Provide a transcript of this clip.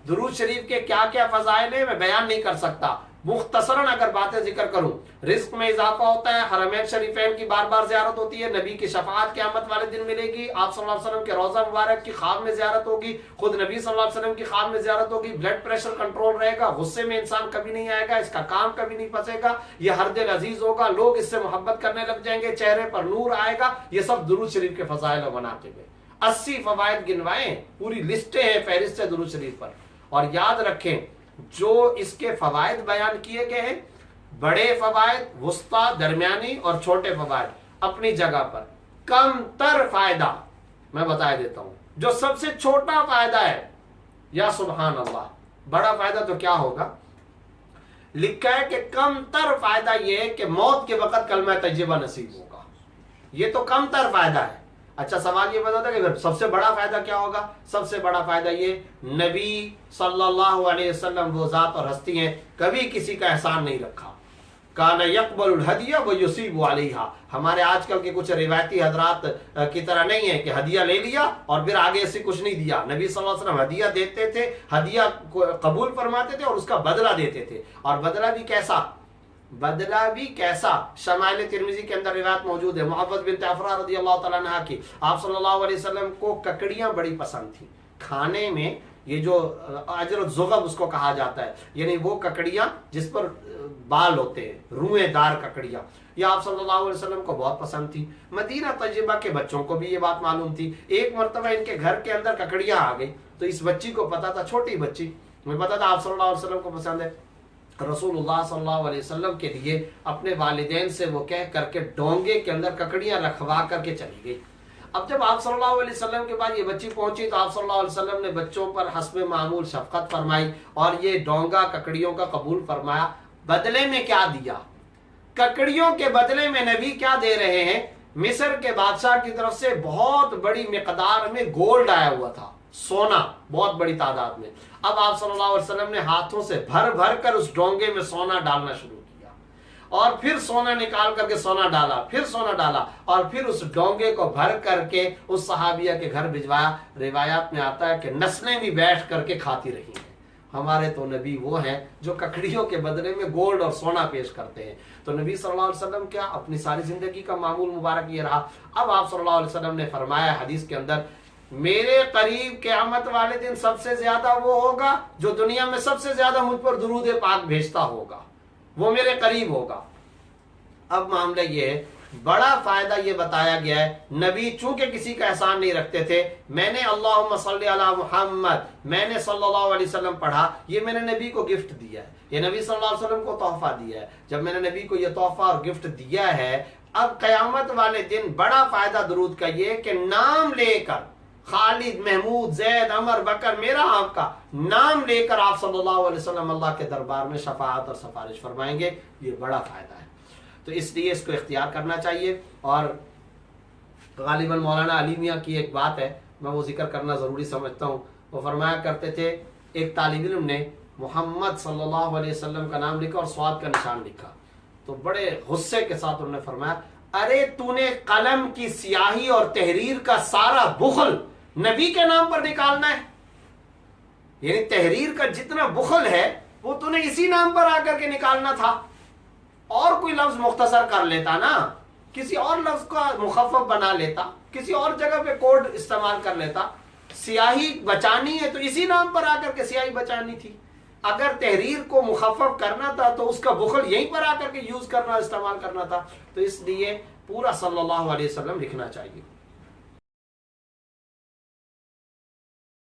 दुरूद शरीफ के क्या क्या फजाइल है मैं बयान नहीं कर सकता, मुख्तसरन अगर बातें जिक्र करूं, रिस्क में इजाफा होता है, हरमैन शरीफैन की बार बार ज़ियारत होती है, नबी की शफाअत क़यामत वाले दिन मिलेगी, आप सल्लल्लाहु अलैहि वसल्लम के रोज़ा मुबारक की ख्वाब में ज़ियारत होगी, खुद नबी सल्लल्लाहु अलैहि वसल्लम की ख्वाब में ज़ियारत होगी, ब्लड प्रेशर कंट्रोल रहेगा, गुस्से में इंसान कभी नहीं आएगा, इसका काम कभी नहीं फंसेगा, ये हर दिल अजीज होगा, लोग इससे मोहब्बत करने लग जाएंगे, चेहरे पर नूर आएगा। ये सब दुरूद शरीफ के फजाइल और मनाक़िब है। 80 फवाइद गिनवाएं, पूरी लिस्टें हैं, फहरिस्त है दुरूद शरीफ पर। और याद रखें जो इसके फवाइद बयान किए गए हैं, बड़े फवायद, वुस्ता, दरमियानी और छोटे फवायद अपनी जगह पर, कम तर फायदा मैं बता देता हूं। जो सबसे छोटा फायदा है, या सुभान अल्लाह, बड़ा फायदा तो क्या होगा, लिखा है कि कम तर फायदा यह है कि मौत के वक्त कलमा तय्यबा नसीब होगा। यह तो कम तर फायदा है। अच्छा, सवाल ये बताता है कि सबसे बड़ा फायदा क्या होगा? सबसे बड़ा फायदा ये, नबी सल्लल्लाहु अलैहि वसल्लम वो जात और हस्ती हैं, कभी किसी का एहसान नहीं रखा। कान यक़बलुल हदिया व युसीबु अलैहा। हमारे आजकल के कुछ रिवायती हजरात की तरह नहीं है कि हदिया ले लिया और फिर आगे से कुछ नहीं दिया। नबी सल्लल्लाहु अलैहि वसल्लम हदिया देते थे, हदिया कबूल फरमाते थे और उसका बदला देते थे। और बदला भी कैसा? बदला भी कैसा? शमाइल तिरमिजी के अंदर रिवायत मौजूद है, मुहब्बत बिन्त अफरा रज़ियल्लाहु तआला अन्हा की, आप सल्लल्लाहु अलैहि वसल्लम को ककड़ियां बड़ी पसंद थी खाने में। ये जो अजर ज़ुग़ब उसको कहा जाता है, यानी वो ककड़ियां जिस पर बाल होते हैं, रुएदार ककड़ियां, ये आप सल्लल्लाहु अलैहि वसल्लम को बहुत पसंद थी। मदीना तय्यबा के बच्चों को भी ये बात मालूम थी। एक मरतबा इनके घर के अंदर ककड़ियां आ गई, तो इस बच्ची को पता था, छोटी बच्ची, मुझे पता था आप सल्लल्लाहु अलैहि वसल्लम को पसंद है। रसूलुल्लाह सल्लल्लाहु अलैहि वसल्लम के लिए अपने वालिदैन से वो कह करके डोंगे के अंदर ककड़ियां रखवा करके चली गई। अब जब आप सल्लल्लाहु अलैहि वसल्लम के पास ये बच्ची पहुंची तो आप सल्लल्लाहु अलैहि वसल्लम ने बच्चों पर हस्बे मामूल शफकत फरमाई और ये डोंगा ककड़ियों का कबूल फरमाया। बदले में क्या दिया? ककड़ियों के बदले में नबी क्या दे रहे हैं? मिस्र के बादशाह की तरफ से बहुत बड़ी मिकदार में गोल्ड आया हुआ था, सोना, बहुत बड़ी तादाद में। अब आप सल्लल्लाहु अलैहि वसल्लम ने हाथों से भर भर कर उस डोंगे में सोना डालना शुरू किया और फिर सोना निकाल करके सोना डाला, फिर सोना डाला और फिर उस डोंगे को भर करके उस सहाबिया के घर भिजवाया। रिवायात में आता है कि नस्लें भी बैठ करके खाती रही हैं। हमारे तो नबी वो हैं जो ककड़ियों के बदले में गोल्ड और सोना पेश करते हैं। तो नबी सल्लल्लाहु अलैहि वसल्लम क्या अपनी सारी जिंदगी का मामूल मुबारक ये रहा। अब आप सल्लल्लाहु अलैहि वसल्लम ने फरमाया हदीस के अंदर, मेरे करीब क़यामत वाले दिन सबसे ज्यादा वो होगा जो दुनिया में सबसे ज्यादा मुझ पर दुरूद पाक भेजता होगा, वो मेरे करीब होगा। अब मामला ये है, बड़ा फायदा ये बताया गया है, नबी चूंकि किसी का एहसान नहीं रखते थे, मैंने अल्लाहुम्मा सल्ली अला मुहम्मद, मैंने सल्लल्लाहु अलैहि वसल्लम पढ़ा, ये मैंने नबी को गिफ्ट दिया है, ये नबी सल्लल्लाहु अलैहि वसल्लम को तोहफा दिया है। जब मैंने नबी को ये तोहफा और गिफ्ट दिया है, अब क़यामत वाले दिन बड़ा फायदा दुरूद का ये कि नाम लेकर, खालिद, महमूद, जैद, अमर, बकर, मेरा आपका नाम लेकर आप सल्लल्लाहु अलैहि वसल्लम अल्लाह के दरबार में शफाअत और सिफारिश फरमाएंगे। ये बड़ा फायदा है, तो इसलिए इसको इख्तियार करना चाहिए। और गालिबन मौलाना अली मियां की एक बात है, मैं वो जिक्र करना ज़रूरी समझता हूँ। वो फरमाया करते थे, एक तालिब इल्म ने मोहम्मद सल्लल्लाहु अलैहि वसल्लम का नाम लिखा और स्वाद का निशान लिखा, तो बड़े गुस्से के साथ उन्होंने फरमाया, अरे तूने कलम की स्याही और तहरीर का सारा बुखल नबी के नाम पर निकालना है? यानी तहरीर का जितना बुखल है वो तूने इसी नाम पर आकर के निकालना था। और कोई लफ्ज मुख्तसर कर लेता ना, किसी और लफ्ज का मुखफ़फ़ बना लेता, किसी और जगह पे कोड इस्तेमाल कर लेता। स्याही बचानी है तो इसी नाम पर आकर के स्याही बचानी थी। अगर तहरीर को मुखफ़फ़ करना था तो उसका बुखल यहीं पर आकर के यूज करना, इस्तेमाल करना था। तो इसलिए पूरा सल्लल्लाहु अलैहि वसल्लम लिखना चाहिए।